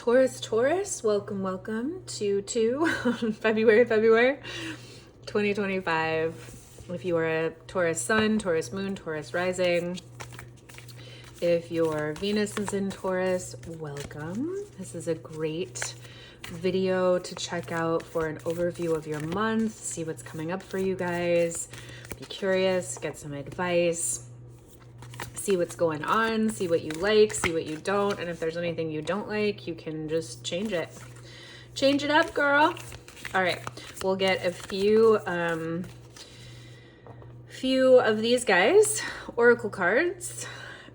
Taurus, welcome to February 2025. If you are a Taurus sun, Taurus moon, Taurus rising, if your Venus is in Taurus, welcome. This is a great video to check out for an overview of your month, see what's coming up for you guys, be curious, get some advice, see what's going on, see what you like, see what you don't, and if there's anything you don't like, you can just change it. Change it up, girl. All right, we'll get a few of these guys, oracle cards,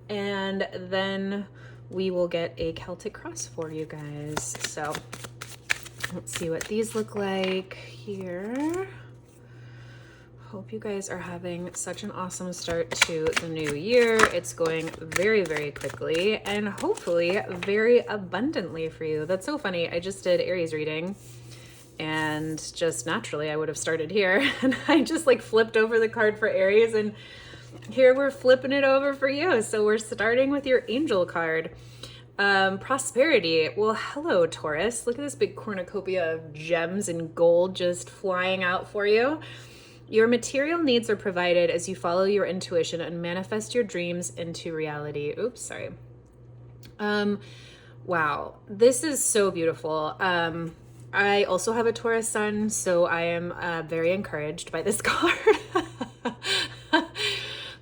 and then we will get a Celtic cross for you guys. So let's see what these look like here. Hope you guys are having such an awesome start to the new year. It's going very, very quickly and hopefully very abundantly for you. That's so funny. I just did Aries reading and just naturally I would have started here and I just like flipped over the card for Aries and here we're flipping it over for you. So we're starting with your angel card. Prosperity. Well, hello, Taurus. Look at this big cornucopia of gems and gold just flying out for you. Your material needs are provided as you follow your intuition and manifest your dreams into reality. Oops, sorry. Wow, this is so beautiful. I also have a Taurus sun, so I am very encouraged by this card.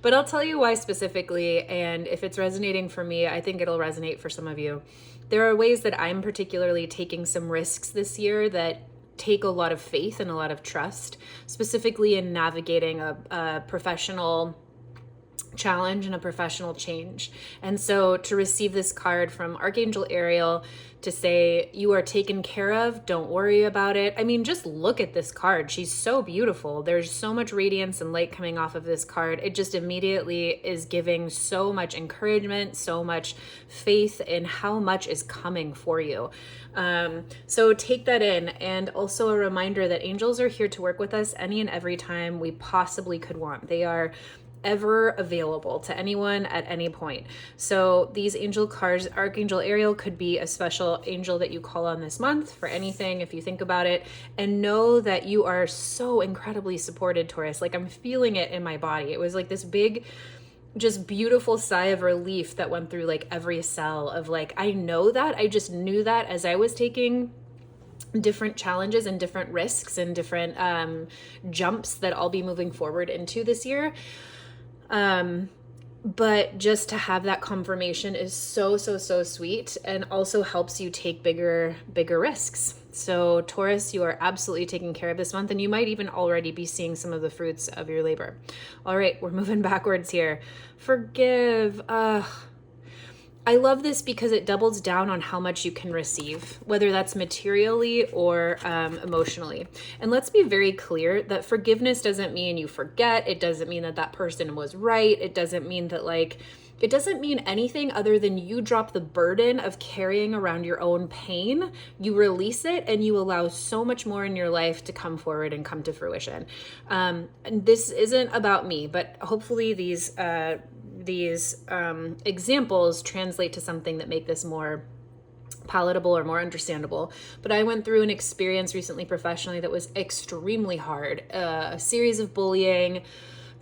But I'll tell you why specifically, and if it's resonating for me, I think it'll resonate for some of you. There are ways that I'm particularly taking some risks this year that take a lot of faith and a lot of trust, specifically in navigating a professional challenge and a professional change. And so to receive this card from Archangel Ariel to say, you are taken care of, don't worry about it. I mean, just look at this card. She's so beautiful. There's so much radiance and light coming off of this card. It just immediately is giving so much encouragement, so much faith in how much is coming for you. So take that in, and also a reminder that angels are here to work with us any and every time we possibly could want. They are ever available to anyone at any point. So these angel cards, Archangel Ariel could be a special angel that you call on this month for anything if you think about it, and know that you are so incredibly supported, Taurus. Like, I'm feeling it in my body. It was like this big, just beautiful sigh of relief that went through like every cell of like, I know that, I just knew that as I was taking different challenges and different risks and different jumps that I'll be moving forward into this year. But just to have that confirmation is so sweet, and also helps you take bigger risks. So Taurus, you are absolutely taking care of this month, and you might even already be seeing some of the fruits of your labor. All right, we're moving backwards here. Forgive. I love this because it doubles down on how much you can receive, whether that's materially or emotionally. And let's be very clear that forgiveness doesn't mean you forget. It doesn't mean that that person was right. It doesn't mean that it doesn't mean anything other than you drop the burden of carrying around your own pain. You release it and you allow so much more in your life to come forward and come to fruition. And this isn't about me, but hopefully these examples translate to something that make this more palatable or more understandable. But I went through an experience recently professionally that was extremely hard. A series of bullying,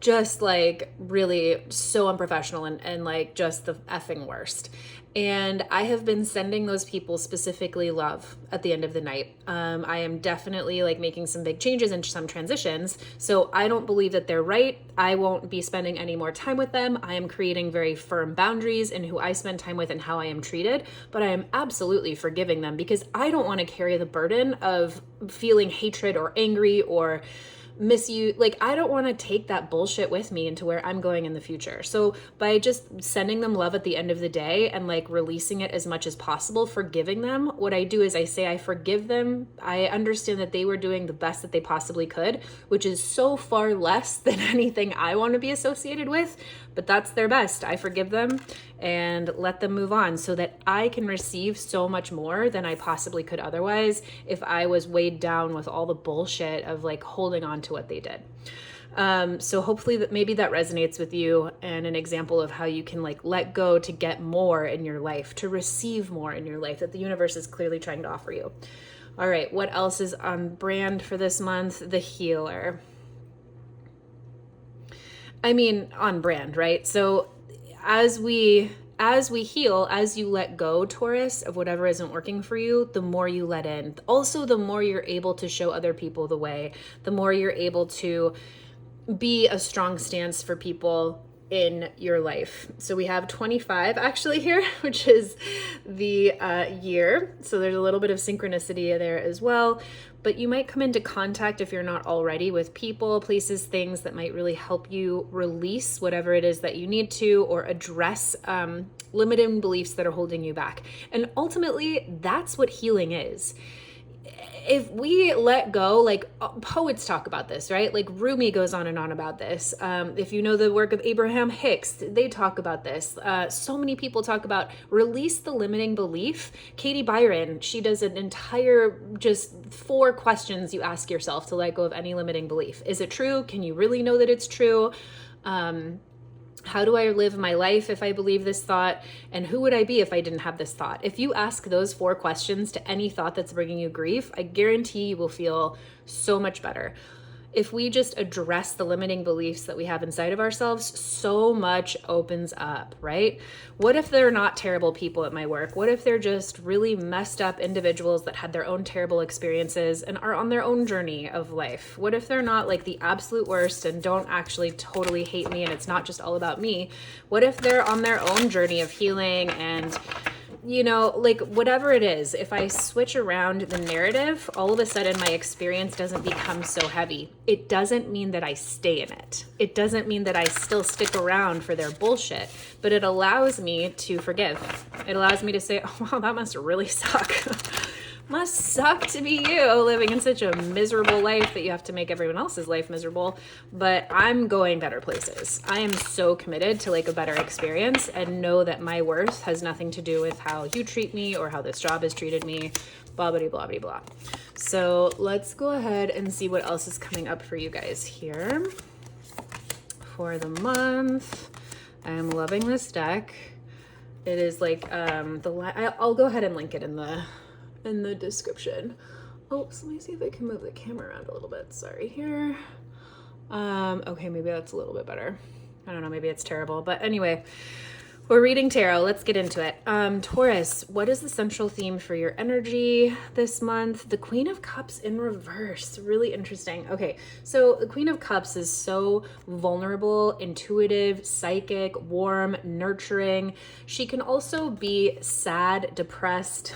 just like really so unprofessional and like just the effing worst. And I have been sending those people specifically love at the end of the night. I am definitely like making some big changes and some transitions. So I don't believe that they're right. I won't be spending any more time with them. I am creating very firm boundaries in who I spend time with and how I am treated. But I am absolutely forgiving them because I don't want to carry the burden of feeling hatred or angry or misuse. Like, I don't want to take that bullshit with me into where I'm going in the future. So by just sending them love at the end of the day and like releasing it as much as possible, forgiving them, what I do is I say I forgive them. I understand that they were doing the best that they possibly could, which is so far less than anything I want to be associated with, but that's their best. I forgive them and let them move on so that I can receive so much more than I possibly could otherwise if I was weighed down with all the bullshit of like holding on to what they did. So hopefully that maybe that resonates with you, and an example of how you can like let go to get more in your life, to receive more in your life that the universe is clearly trying to offer you. All right, what else is on brand for this month? The healer. I mean, on brand, right? So as we heal, as you let go, Taurus, of whatever isn't working for you, the more you let in. Also, the more you're able to show other people the way, the more you're able to be a strong stance for people in your life. So we have 25 actually here, which is the year. So there's a little bit of synchronicity there as well. But you might come into contact, if you're not already, with people, places, things that might really help you release whatever it is that you need to, or address limiting beliefs that are holding you back. And ultimately, that's what healing is. If we let go, like poets talk about this, right? Like Rumi goes on and on about this. If you know the work of Abraham Hicks, they talk about this. So many people talk about release the limiting belief. Katie Byron, she does an entire just 4 questions you ask yourself to let go of any limiting belief. Is it true? Can you really know that it's true? How do I live my life if I believe this thought? And who would I be if I didn't have this thought? If you ask those 4 questions to any thought that's bringing you grief, I guarantee you will feel so much better. If we just address the limiting beliefs that we have inside of ourselves, so much opens up, right? What if they're not terrible people at my work? What if they're just really messed up individuals that had their own terrible experiences and are on their own journey of life? What if they're not like the absolute worst and don't actually totally hate me and it's not just all about me? What if they're on their own journey of healing and, you know, like whatever it is, if I switch around the narrative, all of a sudden my experience doesn't become so heavy. It doesn't mean that I stay in it. It doesn't mean that I still stick around for their bullshit, but it allows me to forgive. It allows me to say, oh, wow, that must really suck. Must suck to be you, living in such a miserable life that you have to make everyone else's life miserable. But I'm going better places. I am so committed to like a better experience, and know that my worth has nothing to do with how you treat me or how this job has treated me, blah, blah, blah, blah, blah. So let's go ahead and see what else is coming up for you guys here for the month. I'm loving this deck. It is like, I'll go ahead and link it in the description. Oops, let me see if I can move the camera around a little bit. Sorry here. Okay, maybe that's a little bit better. I don't know, maybe it's terrible. But anyway, we're reading tarot. Let's get into it. Taurus, what is the central theme for your energy this month? The Queen of Cups in reverse. Really interesting. Okay, so the Queen of Cups is so vulnerable, intuitive, psychic, warm, nurturing. She can also be sad, depressed,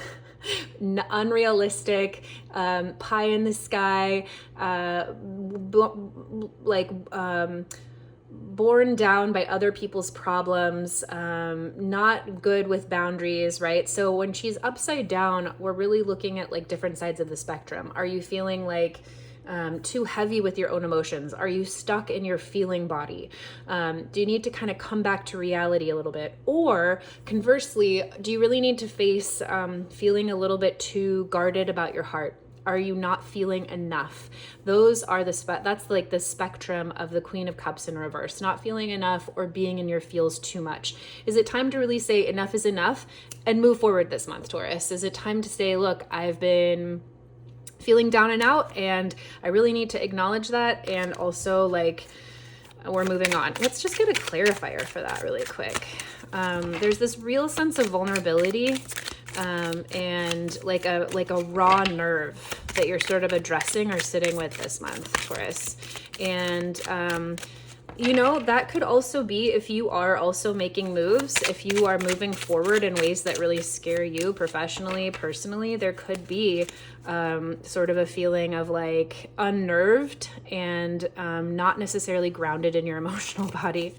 unrealistic, pie in the sky, borne down by other people's problems, not good with boundaries, right? So when she's upside down, we're really looking at like different sides of the spectrum. Are you feeling like too heavy with your own emotions? Are you stuck in your feeling body? Do you need to kind of come back to reality a little bit? Or conversely, do you really need to face feeling a little bit too guarded about your heart? Are you not feeling enough? Those are that's like the spectrum of the Queen of Cups in reverse. Not feeling enough or being in your feels too much. Is it time to really say enough is enough and move forward this month, Taurus? Is it time to say, look, I've been feeling down and out, and I really need to acknowledge that, and also like we're moving on. Let's just get a clarifier for that really quick. There's this real sense of vulnerability and like a raw nerve that you're sort of addressing or sitting with this month, Taurus. And you know, that could also be if you are also making moves, if you are moving forward in ways that really scare you professionally, personally, there could be sort of a feeling of like unnerved and not necessarily grounded in your emotional body.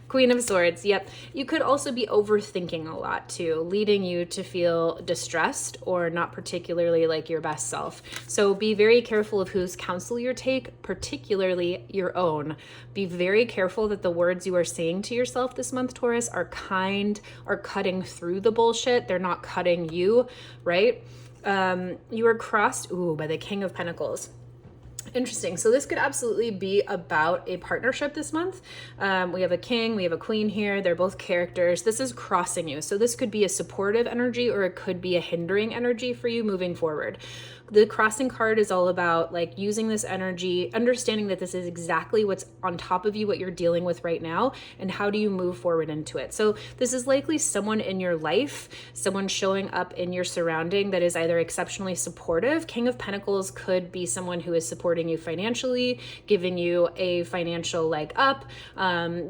Queen of Swords, yep. You could also be overthinking a lot too, leading you to feel distressed or not particularly like your best self. So be very careful of whose counsel you take, particularly your own. Be very careful that the words you are saying to yourself this month, Taurus, are kind, are cutting through the bullshit. They're not cutting you, right? You are crossed, by the King of Pentacles. Interesting. So this could absolutely be about a partnership this month. We have a king, we have a queen here. They're both characters. This is crossing you. So this could be a supportive energy or it could be a hindering energy for you moving forward. The crossing card is all about like using this energy, understanding that this is exactly what's on top of you, what you're dealing with right now, and how do you move forward into it. So this is likely someone in your life, someone showing up in your surrounding that is either exceptionally supportive. King of Pentacles could be someone who is supporting you financially, giving you a financial leg up,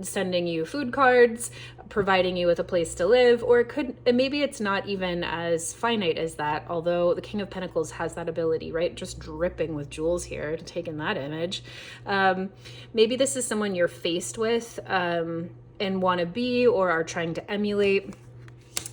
sending you food cards, providing you with a place to live, or maybe it's not even as finite as that, although the King of Pentacles has that ability, right? Just dripping with jewels here, taking that image. Maybe this is someone you're faced with and want to be or are trying to emulate.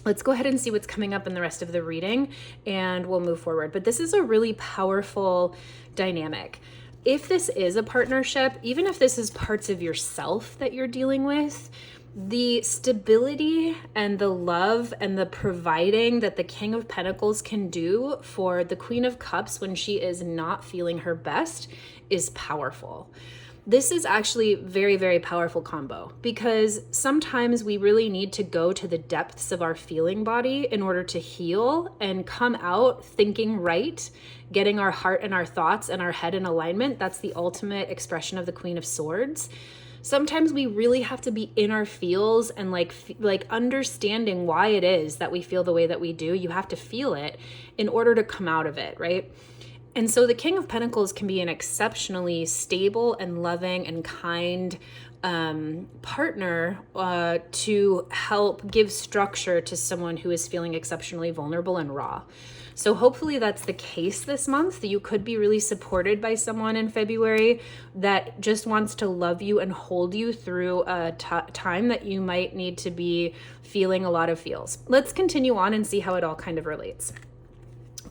Let's go ahead and see what's coming up in the rest of the reading and we'll move forward. But this is a really powerful dynamic. If this is a partnership, even if this is parts of yourself that you're dealing with, the stability and the love and the providing that the King of Pentacles can do for the Queen of Cups when she is not feeling her best is powerful. This is actually very, very powerful combo because sometimes we really need to go to the depths of our feeling body in order to heal and come out thinking right, getting our heart and our thoughts and our head in alignment. That's the ultimate expression of the Queen of Swords. Sometimes we really have to be in our feels and like understanding why it is that we feel the way that we do. You have to feel it in order to come out of it, right? And so the King of Pentacles can be an exceptionally stable and loving and kind partner to help give structure to someone who is feeling exceptionally vulnerable and raw. So hopefully that's the case this month. You could be really supported by someone in February that just wants to love you and hold you through a time that you might need to be feeling a lot of feels. Let's continue on and see how it all kind of relates.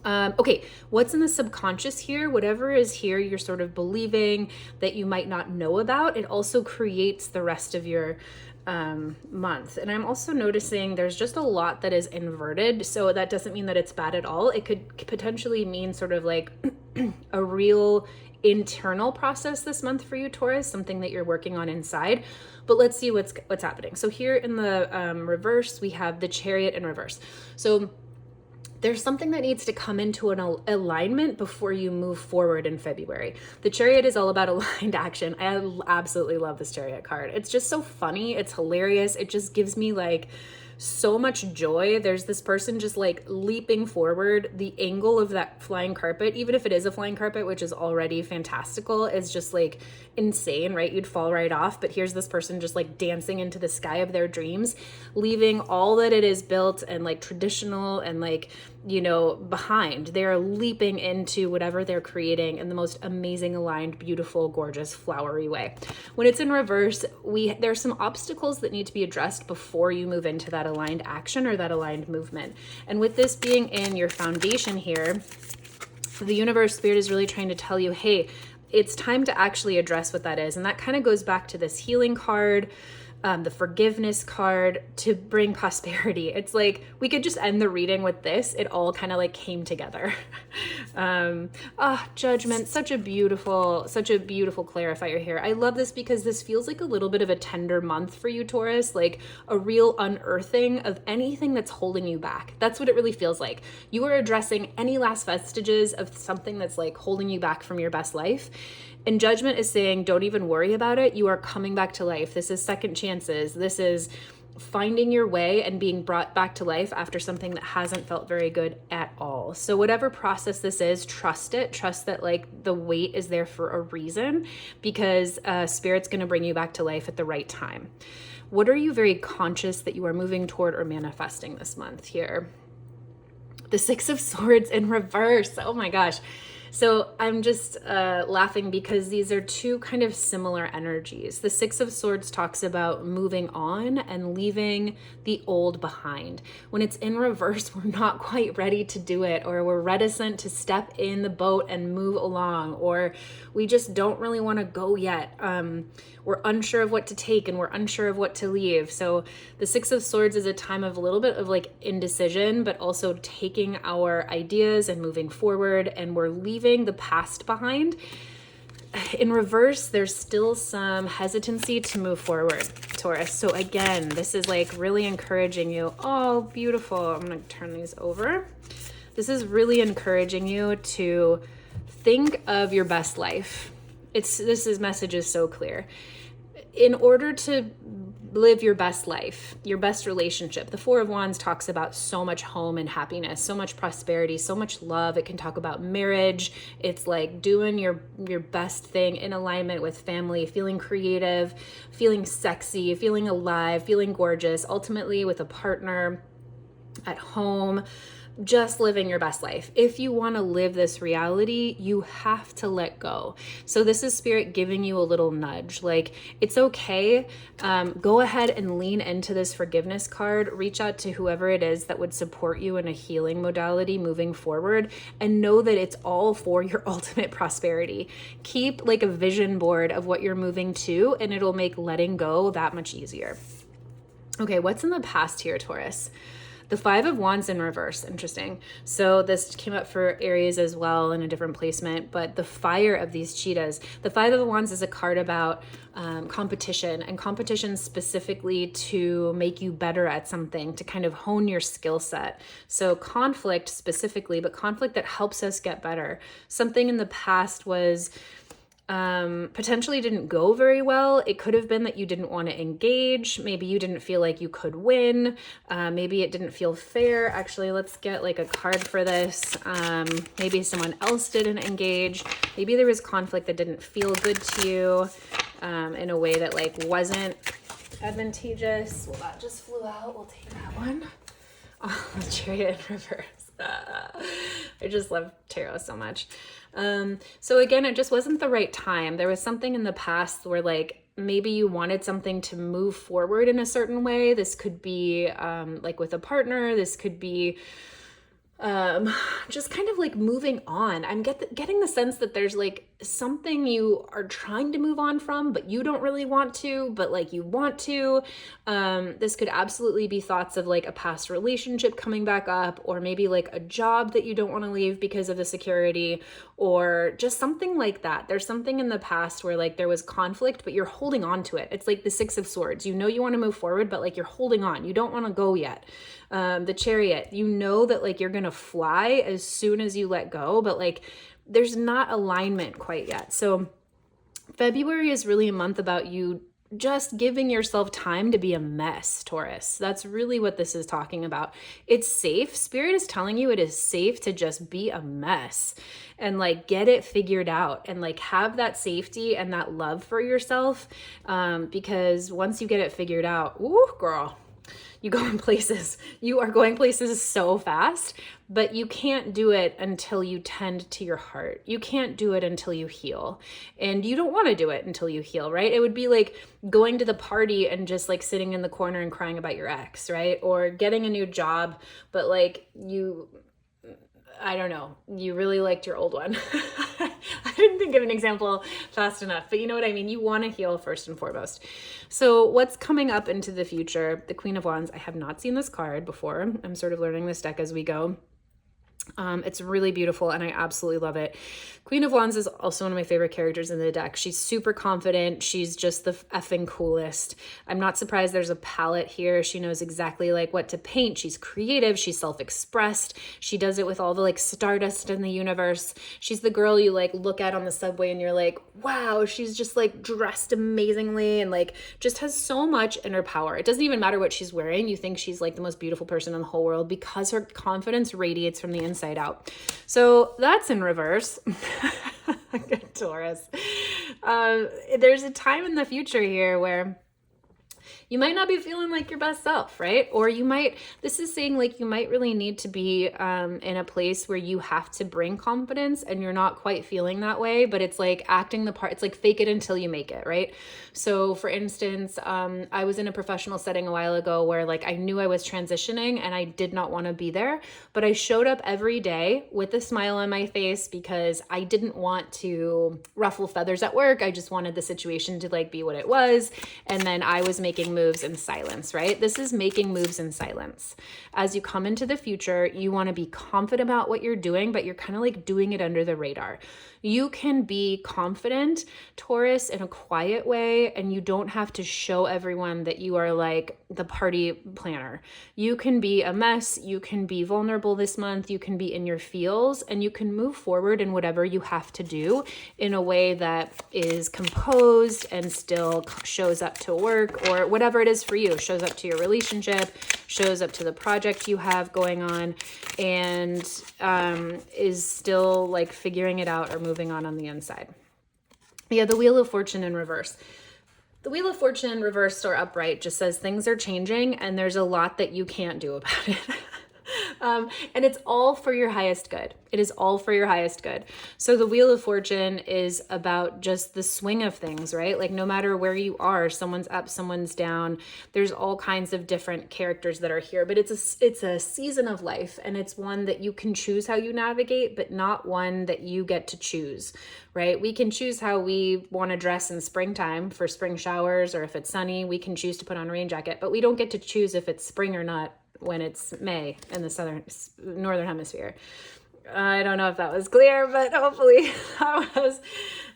Okay, what's in the subconscious here? Whatever is here, you're sort of believing that you might not know about. It also creates the rest of your month. And I'm also noticing there's just a lot that is inverted. So that doesn't mean that it's bad at all. It could potentially mean sort of like a real internal process this month for you, Taurus, something that you're working on inside. But let's see what's happening. So here in the reverse, we have the Chariot in reverse. So there's something that needs to come into an alignment before you move forward in February. The Chariot is all about aligned action. I absolutely love this Chariot card. It's just so funny. It's hilarious. It just gives me like so much joy. There's this person just like leaping forward. The angle of that flying carpet, even if it is a flying carpet, which is already fantastical, is just like insane, right? You'd fall right off. But here's this person just like dancing into the sky of their dreams, leaving all that it is built and like traditional and like, you know, behind. They're leaping into whatever they're creating in the most amazing, aligned, beautiful, gorgeous, flowery way. When it's in reverse, there's some obstacles that need to be addressed before you move into that aligned action or that aligned movement. And with this being in your foundation here, the universe spirit is really trying to tell you, hey, it's time to actually address what that is. And that kind of goes back to this healing card, the forgiveness card, to bring prosperity. It's like we could just end the reading with this. It all kind of like came together. Judgment, such a beautiful clarifier here. I love this because this feels like a little bit of a tender month for you, Taurus, like a real unearthing of anything that's holding you back. That's what it really feels like. You are addressing any last vestiges of something that's like holding you back from your best life. And Judgment is saying, don't even worry about it. You are coming back to life. This is second chances. This is finding your way and being brought back to life after something that hasn't felt very good at all. So whatever process this is, trust it. Trust that like the wait is there for a reason, because Spirit's going to bring you back to life at the right time. What are you very conscious that you are moving toward or manifesting this month here? The Six of Swords in reverse. Oh my gosh. So I'm just laughing because these are two kind of similar energies. The Six of Swords talks about moving on and leaving the old behind. When it's in reverse, we're not quite ready to do it, or we're reticent to step in the boat and move along, or we just don't really want to go yet. We're unsure of what to take and we're unsure of what to leave. So the Six of Swords is a time of a little bit of like indecision, but also taking our ideas and moving forward, and we're leaving the past behind. in reverse, there's still some hesitancy to move forward, Taurus. So again, this is like really encouraging you. Oh, beautiful. I'm going to turn these over. This is really encouraging you to think of your best life. Message is so clear. In order to live your best life, your best relationship, the Four of Wands talks about so much home and happiness, so much prosperity, so much love. It can talk about marriage. It's like doing your best thing in alignment with family, feeling creative, feeling sexy, feeling alive, feeling gorgeous, ultimately with a partner, at home, just living your best life. If you want to live this reality, you have to let go. So this is Spirit giving you a little nudge. Like, it's okay. Go ahead and lean into this forgiveness card. Reach out to whoever it is that would support you in a healing modality moving forward, and know that it's all for your ultimate prosperity. Keep like a vision board of what you're moving to, and it'll make letting go that much easier. Okay, what's in the past here, Taurus? The Five of Wands in reverse. Interesting. So this came up for Aries as well in a different placement, but the fire of these cheetahs. The Five of Wands is a card about competition, and competition specifically to make you better at something, to kind of hone your skill set. So conflict specifically, but conflict that helps us get better. Something in the past was potentially didn't go very well. It could have been that you didn't want to engage. Maybe you didn't feel like you could win. Maybe it didn't feel fair. Actually, let's get like a card for this. Maybe someone else didn't engage. Maybe there was conflict that didn't feel good to you in a way that like wasn't advantageous. Well, that just flew out. We'll take that one. Oh, the Chariot in reverse. I just love tarot so much. So again, it just wasn't the right time. There was something in the past where like maybe you wanted something to move forward in a certain way. This could be like with a partner. This could be just kind of like moving on. I'm getting the sense that there's like something you are trying to move on from, but you don't really want to, but like you want to. This could absolutely be thoughts of like a past relationship coming back up, or maybe like a job that you don't want to leave because of the security, or just something like that. There's something in the past where like there was conflict, but you're holding on to it. It's like the Six of Swords. You know you want to move forward, but like you're holding on. You don't want to go yet. The Chariot, you know that like you're gonna fly as soon as you let go, but like there's not alignment quite yet. So February is really a month about you just giving yourself time to be a mess, Taurus. That's really what this is talking about. It's safe. Spirit is telling you it is safe to just be a mess and like get it figured out, and like have that safety and that love for yourself. Because once you get it figured out, ooh, girl, you go in places. You are going places so fast, but you can't do it until you tend to your heart. You can't do it until you heal. And you don't want to do it until you heal, right? It would be like going to the party and just like sitting in the corner and crying about your ex, right? Or getting a new job, but like I don't know, you really liked your old one. I didn't think of an example fast enough, but you know what I mean? You want to heal first and foremost. So what's coming up into the future? The Queen of Wands. I have not seen this card before. I'm sort of learning this deck as we go. It's really beautiful and I absolutely love it. Queen of Wands is also one of my favorite characters in the deck. She's super confident. She's just the effing coolest. I'm not surprised there's a palette here. She knows exactly like what to paint. She's creative. She's self-expressed. She does it with all the like stardust in the universe. She's the girl you like look at on the subway and you're like, wow, she's just like dressed amazingly and like just has so much inner power. It doesn't even matter what she's wearing. You think she's like the most beautiful person in the whole world because her confidence radiates from the inside out. So that's in reverse. Good Taurus. There's a time in the future here where you might not be feeling like your best self, right? Or this is saying like you might really need to be in a place where you have to bring confidence and you're not quite feeling that way, but it's like acting the part. It's like fake it until you make it, right? So for instance, I was in a professional setting a while ago where like I knew I was transitioning and I did not want to be there, but I showed up every day with a smile on my face because I didn't want to ruffle feathers at work. I just wanted the situation to like be what it was. And then I was making moves in silence, right? This is making moves in silence. As you come into the future, you want to be confident about what you're doing, but you're kind of like doing it under the radar. You can be confident, Taurus, in a quiet way, and you don't have to show everyone that you are like the party planner. You can be a mess, you can be vulnerable this month, you can be in your feels, and you can move forward in whatever you have to do in a way that is composed and still shows up to work, or whatever it is for you, shows up to your relationship, shows up to the project you have going on, and is still like figuring it out or moving on the inside. Yeah, the Wheel of Fortune in reverse. The Wheel of Fortune reversed or upright just says things are changing and there's a lot that you can't do about it. And it's all for your highest good. It is all for your highest good. So the Wheel of Fortune is about just the swing of things, right? Like no matter where you are, someone's up, someone's down. There's all kinds of different characters that are here, but it's a season of life, and it's one that you can choose how you navigate, but not one that you get to choose, right? We can choose how we want to dress in springtime for spring showers, or if it's sunny, we can choose to put on a rain jacket, but we don't get to choose if it's spring or not when it's May in the northern hemisphere. I don't know if that was clear, but hopefully that was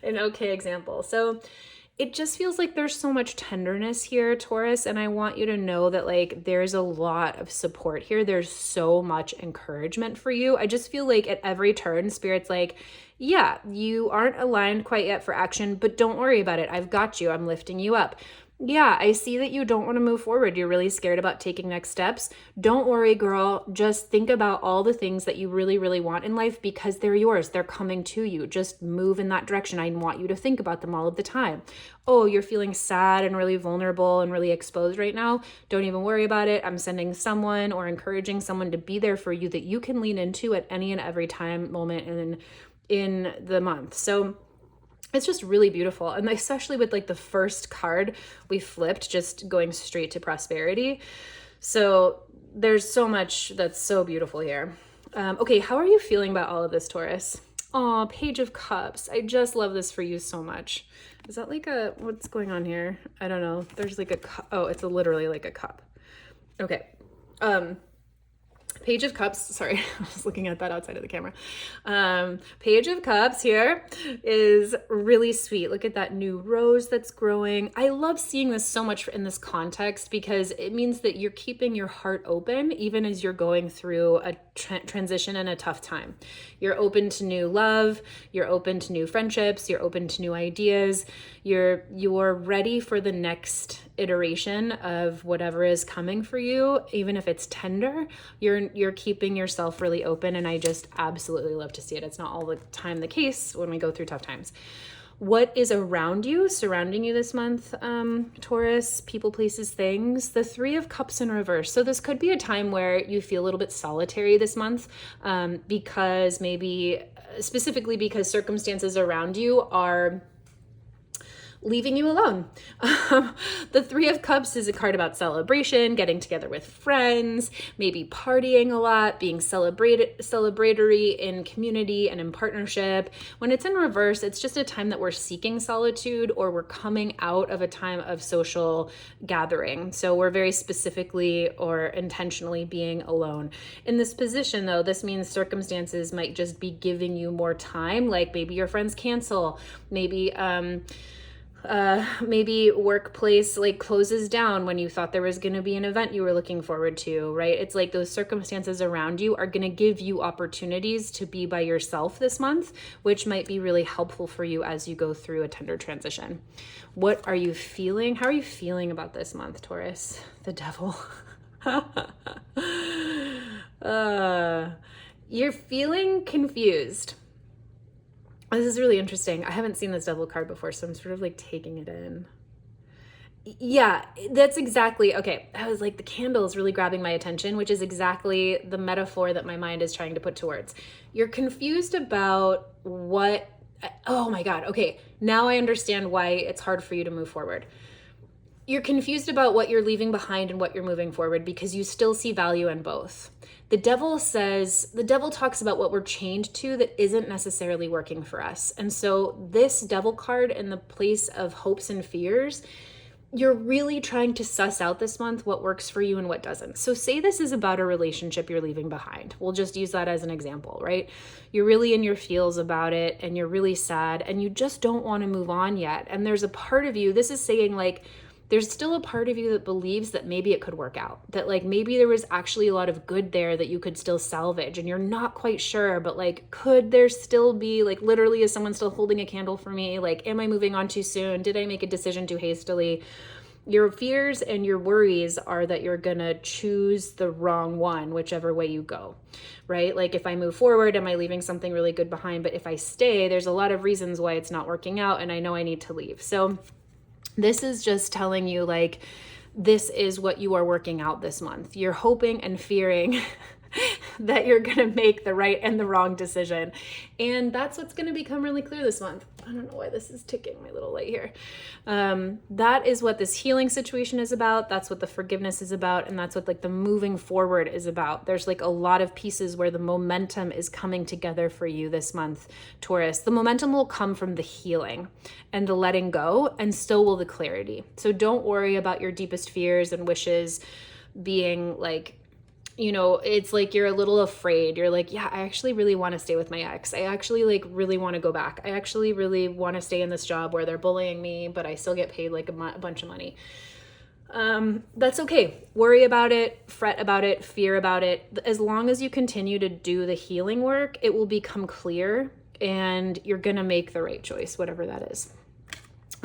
an okay example. So it just feels like there's so much tenderness here, Taurus, and I want you to know that like there's a lot of support here. There's so much encouragement for you. I just feel like at every turn, Spirit's like, yeah, you aren't aligned quite yet for action, but don't worry about it. I've got you. I'm lifting you up. Yeah, I see that you don't want to move forward. You're really scared about taking next steps. Don't worry, girl. Just think about all the things that you really, really want in life because they're yours. They're coming to you. Just move in that direction. I want you to think about them all of the time. Oh, you're feeling sad and really vulnerable and really exposed right now. Don't even worry about it. I'm sending someone or encouraging someone to be there for you that you can lean into at any and every time, moment in the month. So it's just really beautiful. And especially with like the first card we flipped, just going straight to prosperity. So there's so much that's so beautiful here. Okay, how are you feeling about all of this, Taurus? Oh, Page of Cups. I just love this for you so much. Is that like what's going on here? I don't know. There's like a cup. Oh, it's literally like a cup. Okay. Page of Cups, sorry, I was looking at that outside of the camera. Page of Cups here is really sweet. Look at that new rose that's growing. I love seeing this so much in this context because it means that you're keeping your heart open even as you're going through a transition and a tough time. You're open to new love, you're open to new friendships, you're open to new ideas. You're ready for the next iteration of whatever is coming for you, even if it's tender. You're keeping yourself really open, and I just absolutely love to see it. It's not all the time the case when we go through tough times. What is around you, surrounding you this month, Taurus? People, places, things. The Three of Cups in reverse. So this could be a time where you feel a little bit solitary this month, because specifically because circumstances around you are leaving you alone. The Three of Cups is a card about celebration, getting together with friends, maybe partying a lot, being celebratory in community and in partnership. When it's in reverse, it's just a time that we're seeking solitude or we're coming out of a time of social gathering. So we're very specifically or intentionally being alone. In this position though, this means circumstances might just be giving you more time, like maybe your friends cancel, maybe workplace like closes down when you thought there was going to be an event you were looking forward to, right? It's like those circumstances around you are going to give you opportunities to be by yourself this month, which might be really helpful for you as you go through a tender transition. What are you feeling? How are you feeling about this month, Taurus? The Devil. You're feeling confused. This is really interesting. I haven't seen this Devil card before, so I'm sort of like taking it in. Yeah, that's exactly, okay. I was like, the candle is really grabbing my attention, which is exactly the metaphor that my mind is trying to put to words. You're confused about oh my God. Okay. Now I understand why it's hard for you to move forward. You're confused about what you're leaving behind and what you're moving forward because you still see value in both. The devil talks about what we're chained to that isn't necessarily working for us. And so this Devil card in the place of hopes and fears, you're really trying to suss out this month what works for you and what doesn't. So say this is about a relationship you're leaving behind. We'll just use that as an example, right? You're really in your feels about it and you're really sad and you just don't want to move on yet. And there's a part of you, this is saying like, there's still a part of you that believes that maybe it could work out, that like maybe there was actually a lot of good there that you could still salvage and you're not quite sure, but like, could there still be, like, literally, is someone still holding a candle for me? Like, am I moving on too soon? Did I make a decision too hastily? Your fears and your worries are that you're gonna choose the wrong one, whichever way you go, right? Like, if I move forward, am I leaving something really good behind? But if I stay, there's a lot of reasons why it's not working out and I know I need to leave. So this is just telling you, like, this is what you are working out this month. You're hoping and fearing that you're going to make the right and the wrong decision. And that's what's going to become really clear this month. I don't know why this is ticking my little light here. That is what this healing situation is about. That's what the forgiveness is about. And that's what like the moving forward is about. There's like a lot of pieces where the momentum is coming together for you this month, Taurus. The momentum will come from the healing and the letting go, and so will the clarity. So don't worry about your deepest fears and wishes being like, you know, it's like you're a little afraid. You're like, yeah, I actually really want to stay with my ex. I actually like really want to go back. I actually really want to stay in this job where they're bullying me, but I still get paid like a bunch of money. That's okay. Worry about it, fret about it, fear about it. As long as you continue to do the healing work, it will become clear and you're going to make the right choice, whatever that is.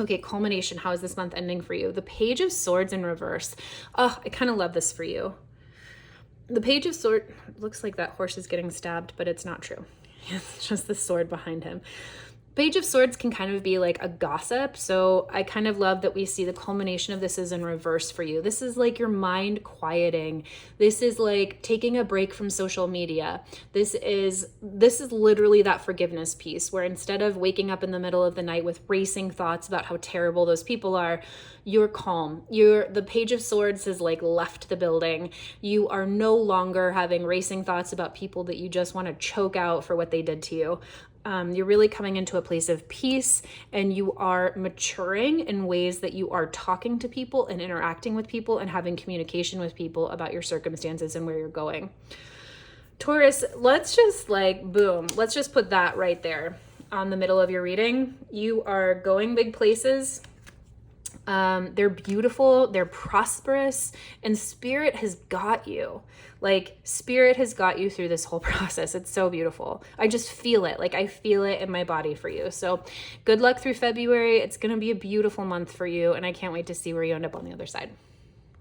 Okay, culmination. How is this month ending for you? The Page of Swords in reverse. Oh, I kind of love this for you. The Page of Swords looks like that horse is getting stabbed, but it's not true. It's just the sword behind him. Page of Swords can kind of be like a gossip. So I kind of love that we see the culmination of this is in reverse for you. This is like your mind quieting. This is like taking a break from social media. This is literally that forgiveness piece where instead of waking up in the middle of the night with racing thoughts about how terrible those people are, you're calm. The Page of Swords has like left the building. You are no longer having racing thoughts about people that you just want to choke out for what they did to you. You're really coming into a place of peace and you are maturing in ways that you are talking to people and interacting with people and having communication with people about your circumstances and where you're going. Taurus, let's just like, boom, let's just put that right there on the middle of your reading. You are going big places. They're beautiful, they're prosperous, and Spirit has got you. Like, Spirit has got you through this whole process. It's so beautiful. I just feel it. Like, I feel it in my body for you. So good luck through February. It's going to be a beautiful month for you, and I can't wait to see where you end up on the other side.